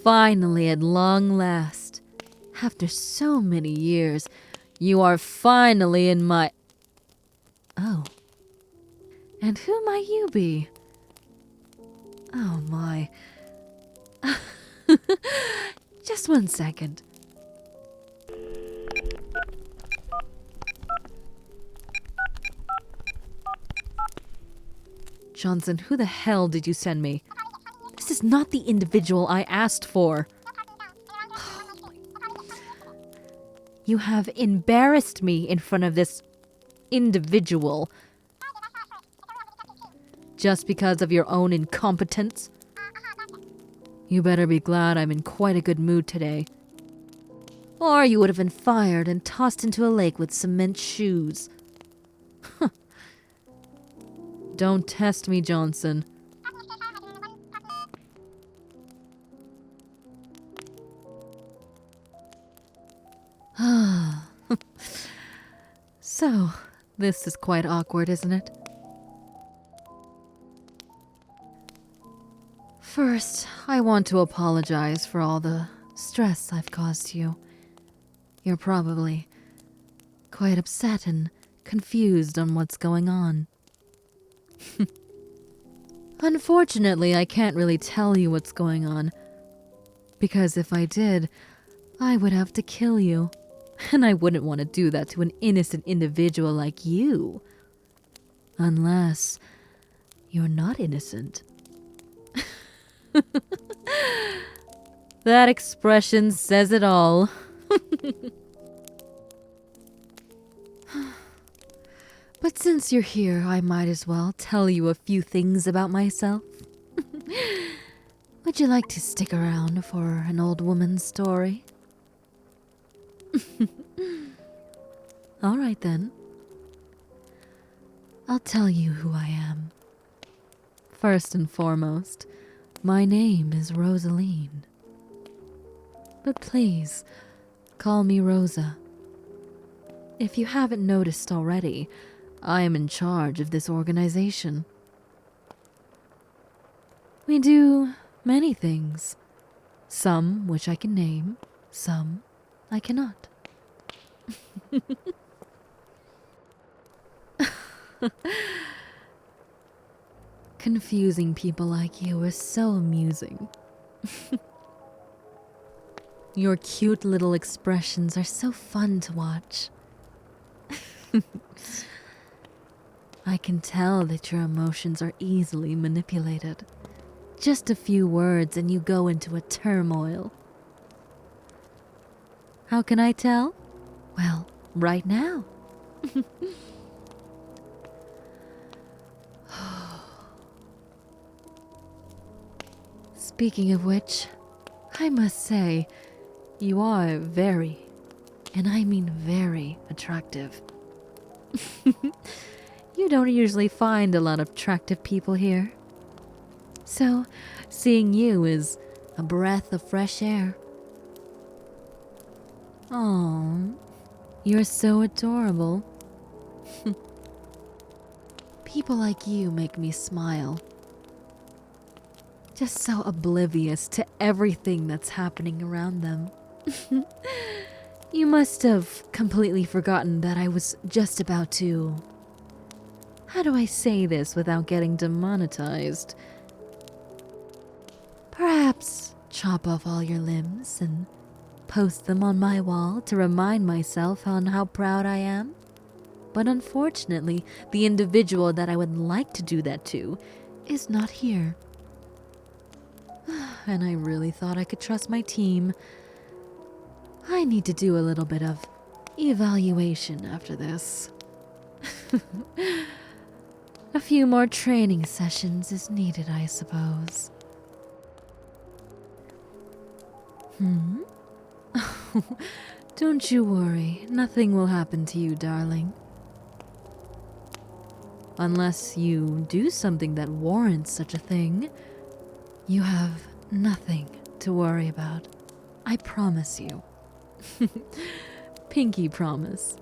Finally, at long last, after so many years, you are finally in my... Oh. And who might you be? Oh my. Just 1 second. Johnson, who the hell did you send me? This is not the individual I asked for. You have embarrassed me in front of this individual. Just because of your own incompetence? You better be glad I'm in quite a good mood today. Or you would have been fired and tossed into a lake with cement shoes. Don't test me, Johnson. So, this is quite awkward, isn't it? First, I want to apologize for all the stress I've caused you. You're probably quite upset and confused on what's going on. Unfortunately, I can't really tell you what's going on, because if I did, I would have to kill you, and I wouldn't want to do that to an innocent individual like you. Unless you're not innocent. That expression says it all. But since you're here, I might as well tell you a few things about myself. Would you like to stick around for an old woman's story? All right then. I'll tell you who I am. First and foremost, my name is Rosaline. But please, call me Rosa. If you haven't noticed already, I am in charge of this organization. We do many things. Some which I can name, some I cannot. Confusing people like you is so amusing. Your cute little expressions are so fun to watch. I can tell that your emotions are easily manipulated. Just a few words and you go into a turmoil. How can I tell? Well, right now. Speaking of which, I must say, you are very, and I mean very, attractive. You don't usually find a lot of attractive people here. So, seeing you is a breath of fresh air. Aww, you're so adorable. People like you make me smile. Just so oblivious to everything that's happening around them. You must have completely forgotten that I was just about to... How do I say this without getting demonetized? Perhaps chop off all your limbs and post them on my wall to remind myself on how proud I am? But unfortunately, the individual that I would like to do that to is not here. And I really thought I could trust my team. I need to do a little bit of evaluation after this. A few more training sessions is needed, I suppose. Don't you worry, nothing will happen to you, darling. Unless you do something that warrants such a thing, you have nothing to worry about. I promise you. Pinky promise.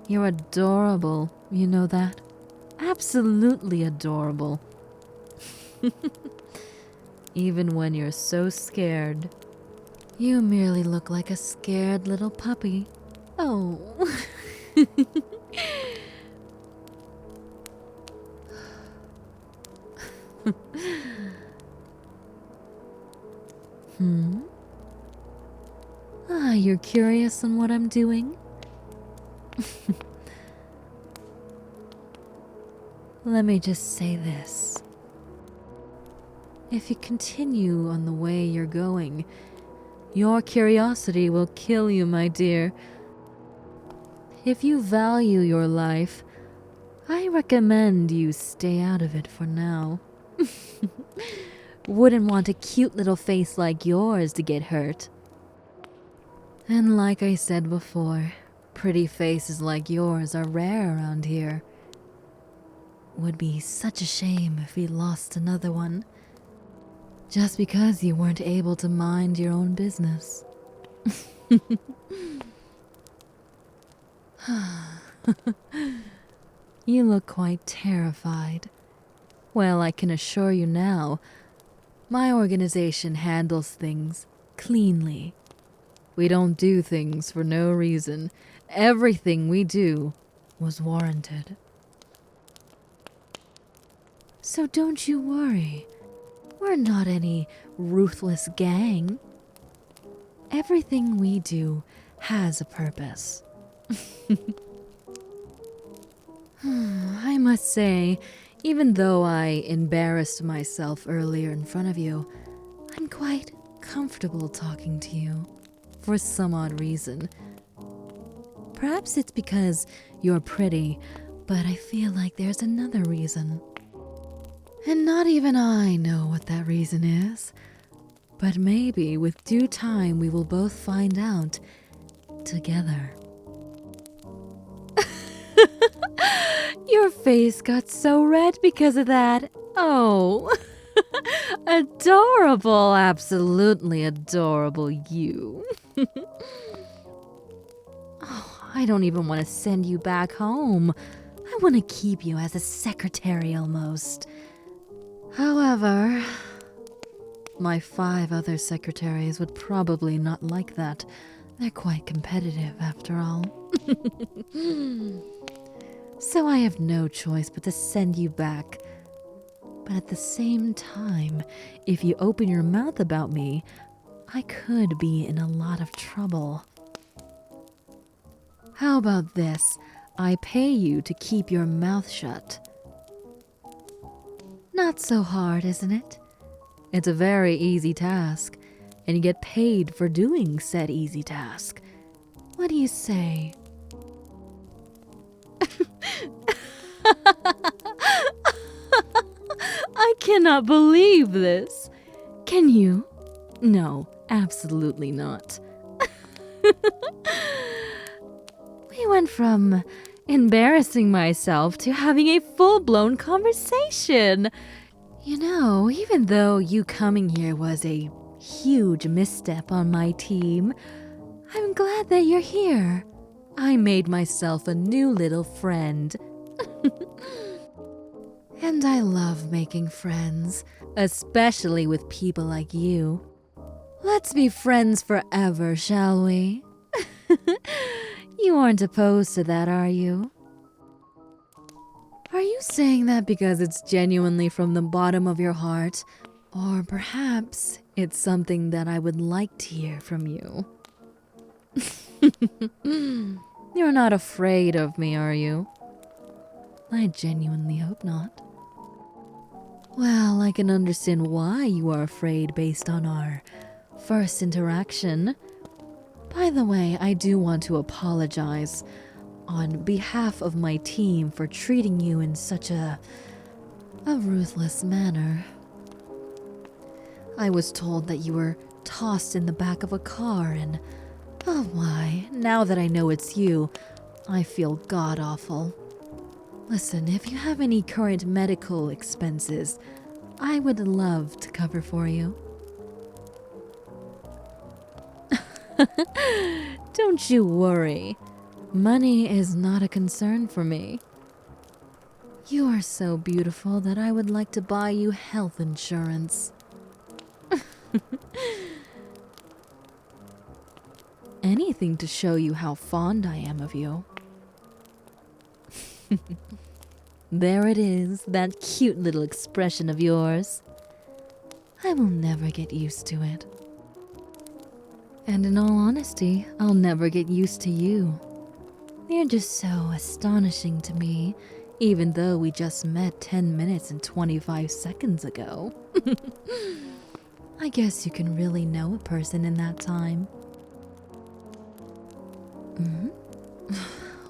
You're adorable, you know that? Absolutely adorable. even when you're so scared. You merely look like a scared little puppy. Oh. You're curious on what I'm doing? Let me just say this. If you continue on the way you're going, your curiosity will kill you, my dear. If you value your life, I recommend you stay out of it for now. Wouldn't want a cute little face like yours to get hurt. And like I said before, pretty faces like yours are rare around here. Would be such a shame if we lost another one, just because you weren't able to mind your own business. You look quite terrified. Well, I can assure you now, my organization handles things cleanly. We don't do things for no reason. Everything we do was warranted. So don't you worry. We're not any ruthless gang. Everything we do has a purpose. I must say, even though I embarrassed myself earlier in front of you, I'm quite comfortable talking to you for some odd reason. Perhaps it's because you're pretty, but I feel like there's another reason. And not even I know what that reason is. But maybe with due time we will both find out together. Your face got so red because of that. Oh, adorable, absolutely adorable you. Oh, I don't even want to send you back home. I want to keep you as a secretary almost. However, my 5 other secretaries would probably not like that. They're quite competitive after all. So I have no choice but to send you back. But at the same time, if you open your mouth about me, I could be in a lot of trouble. How about this? I pay you to keep your mouth shut. Not so hard, isn't it? It's a very easy task, and you get paid for doing said easy task. What do you say? I cannot believe this. Can you? No, absolutely not. We went from embarrassing myself to having a full-blown conversation. You know, even though you coming here was a huge misstep on my team, I'm glad that you're here. I made myself a new little friend. And I love making friends, especially with people like you. Let's be friends forever, shall we? You aren't opposed to that, are you? Are you saying that because it's genuinely from the bottom of your heart? Or perhaps it's something that I would like to hear from you? You're not afraid of me, are you? I genuinely hope not. Well, I can understand why you are afraid based on our first interaction. By the way, I do want to apologize on behalf of my team for treating you in such a ruthless manner. I was told that you were tossed in the back of a car and, oh my, now that I know it's you, I feel god-awful. Listen, if you have any current medical expenses, I would love to cover for you. Don't you worry. Money is not a concern for me. You are so beautiful that I would like to buy you health insurance. Anything to show you how fond I am of you. There it is, that cute little expression of yours. I will never get used to it. And in all honesty, I'll never get used to you. You're just so astonishing to me, even though we just met 10 minutes and 25 seconds ago. I guess you can really know a person in that time.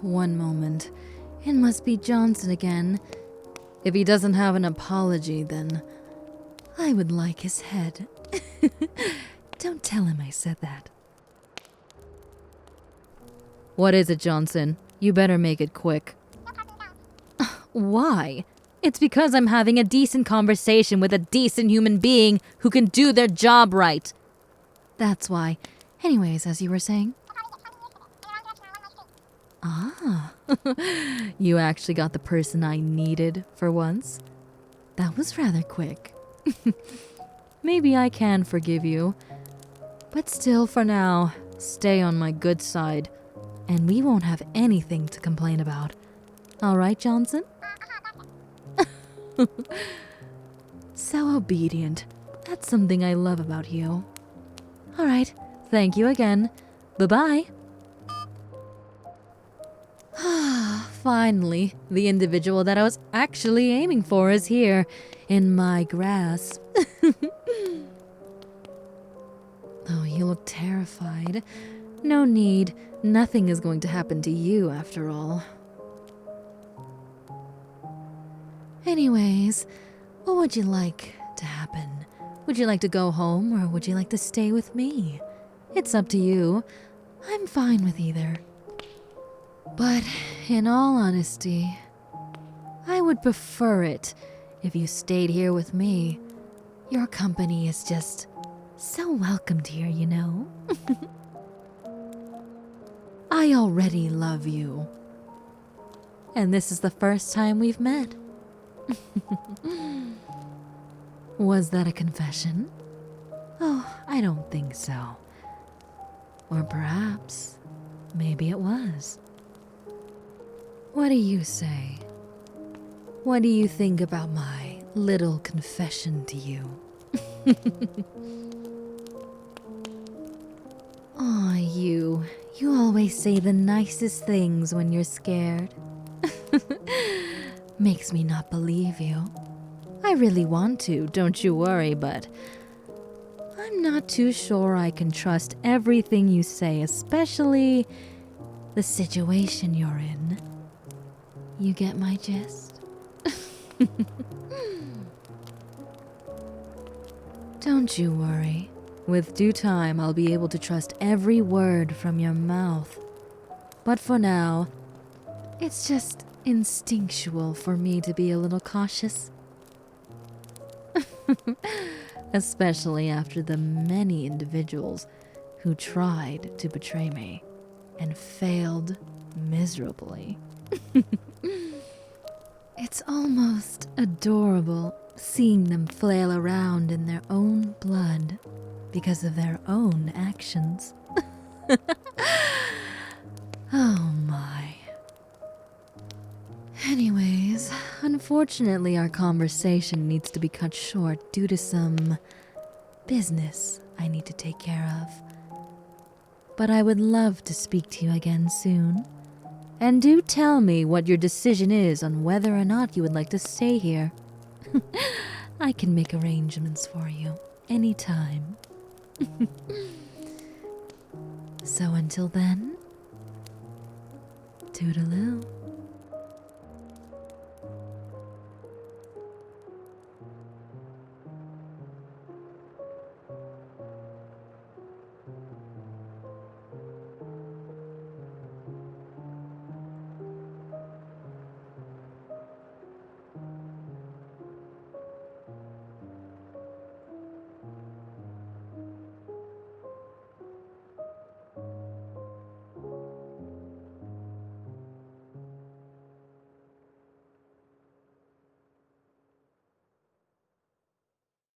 One moment. It must be Johnson again. If he doesn't have an apology, then I would like his head. Don't tell him I said that. What is it, Johnson? You better make it quick. Why? It's because I'm having a decent conversation with a decent human being who can do their job right. That's why. Anyways, as you were saying. Ah, you actually got the person I needed for once. That was rather quick. Maybe I can forgive you. But still, for now, stay on my good side, and we won't have anything to complain about. All right, Johnson? So obedient. That's something I love about you. All right, thank you again. Bye-bye. Finally, the individual that I was actually aiming for is here, in my grasp. Oh, you look terrified. No need. Nothing is going to happen to you after all. Anyways, what would you like to happen? Would you like to go home or would you like to stay with me? It's up to you. I'm fine with either. But in all honesty, I would prefer it if you stayed here with me. Your company is just so welcomed here, you know? I already love you. And this is the first time we've met. Was that a confession? Oh, I don't think so. Or perhaps, maybe it was. What do you say? What do you think about my little confession to you? Aw, you always say the nicest things when you're scared. Makes me not believe you. I really want to, don't you worry, but I'm not too sure I can trust everything you say, especially the situation you're in. You get my gist? Don't you worry. With due time, I'll be able to trust every word from your mouth. But for now, it's just instinctual for me to be a little cautious. Especially after the many individuals who tried to betray me and failed miserably. It's almost adorable seeing them flail around in their own blood because of their own actions. Oh my. Anyways, unfortunately our conversation needs to be cut short due to some business I need to take care of. But I would love to speak to you again soon. And do tell me what your decision is on whether or not you would like to stay here. I can make arrangements for you anytime. So until then, toodaloo.